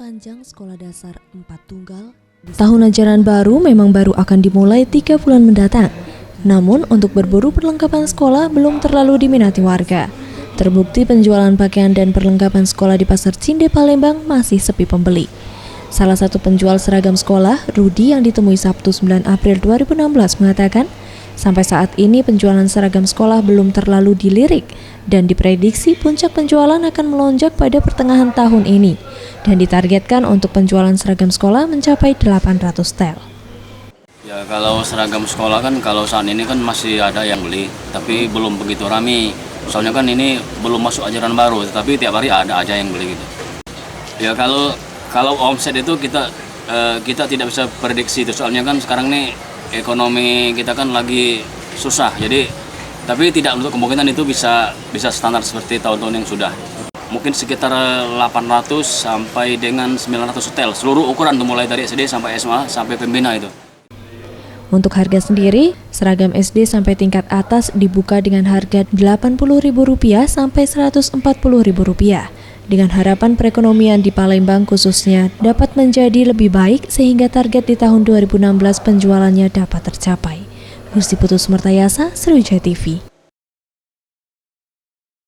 panjang sekolah dasar 4 tunggal. Tahun ajaran baru memang baru akan dimulai 3 bulan mendatang. Namun untuk berburu perlengkapan sekolah belum terlalu diminati warga. Terbukti penjualan pakaian dan perlengkapan sekolah di Pasar Cinde Palembang masih sepi pembeli. Salah satu penjual seragam sekolah, Rudi, yang ditemui Sabtu 9 April 2016 mengatakan, sampai saat ini penjualan seragam sekolah belum terlalu dilirik dan diprediksi puncak penjualan akan melonjak pada pertengahan tahun ini dan ditargetkan untuk penjualan seragam sekolah mencapai 800 setel. Ya, kalau seragam sekolah kan kalau saat ini kan masih ada yang beli, tapi belum begitu ramai. Soalnya kan ini belum masuk ajaran baru, tetapi tiap hari ada aja yang beli gitu. Ya kalau omset itu kita tidak bisa prediksi itu, soalnya kan sekarang nih ekonomi kita kan lagi susah. Jadi tapi tidak untuk kemungkinan itu bisa standar seperti tahun-tahun yang sudah. Mungkin sekitar 800 sampai dengan 900 setel seluruh ukuran tuh, mulai dari SD sampai SMA sampai pembina itu. Untuk harga sendiri, seragam SD sampai tingkat atas dibuka dengan harga Rp80.000 sampai Rp140.000. Dengan harapan perekonomian di Palembang khususnya dapat menjadi lebih baik sehingga target di tahun 2016 penjualannya dapat tercapai. Gusti Putus Mertayasa, Sriwijaya TV.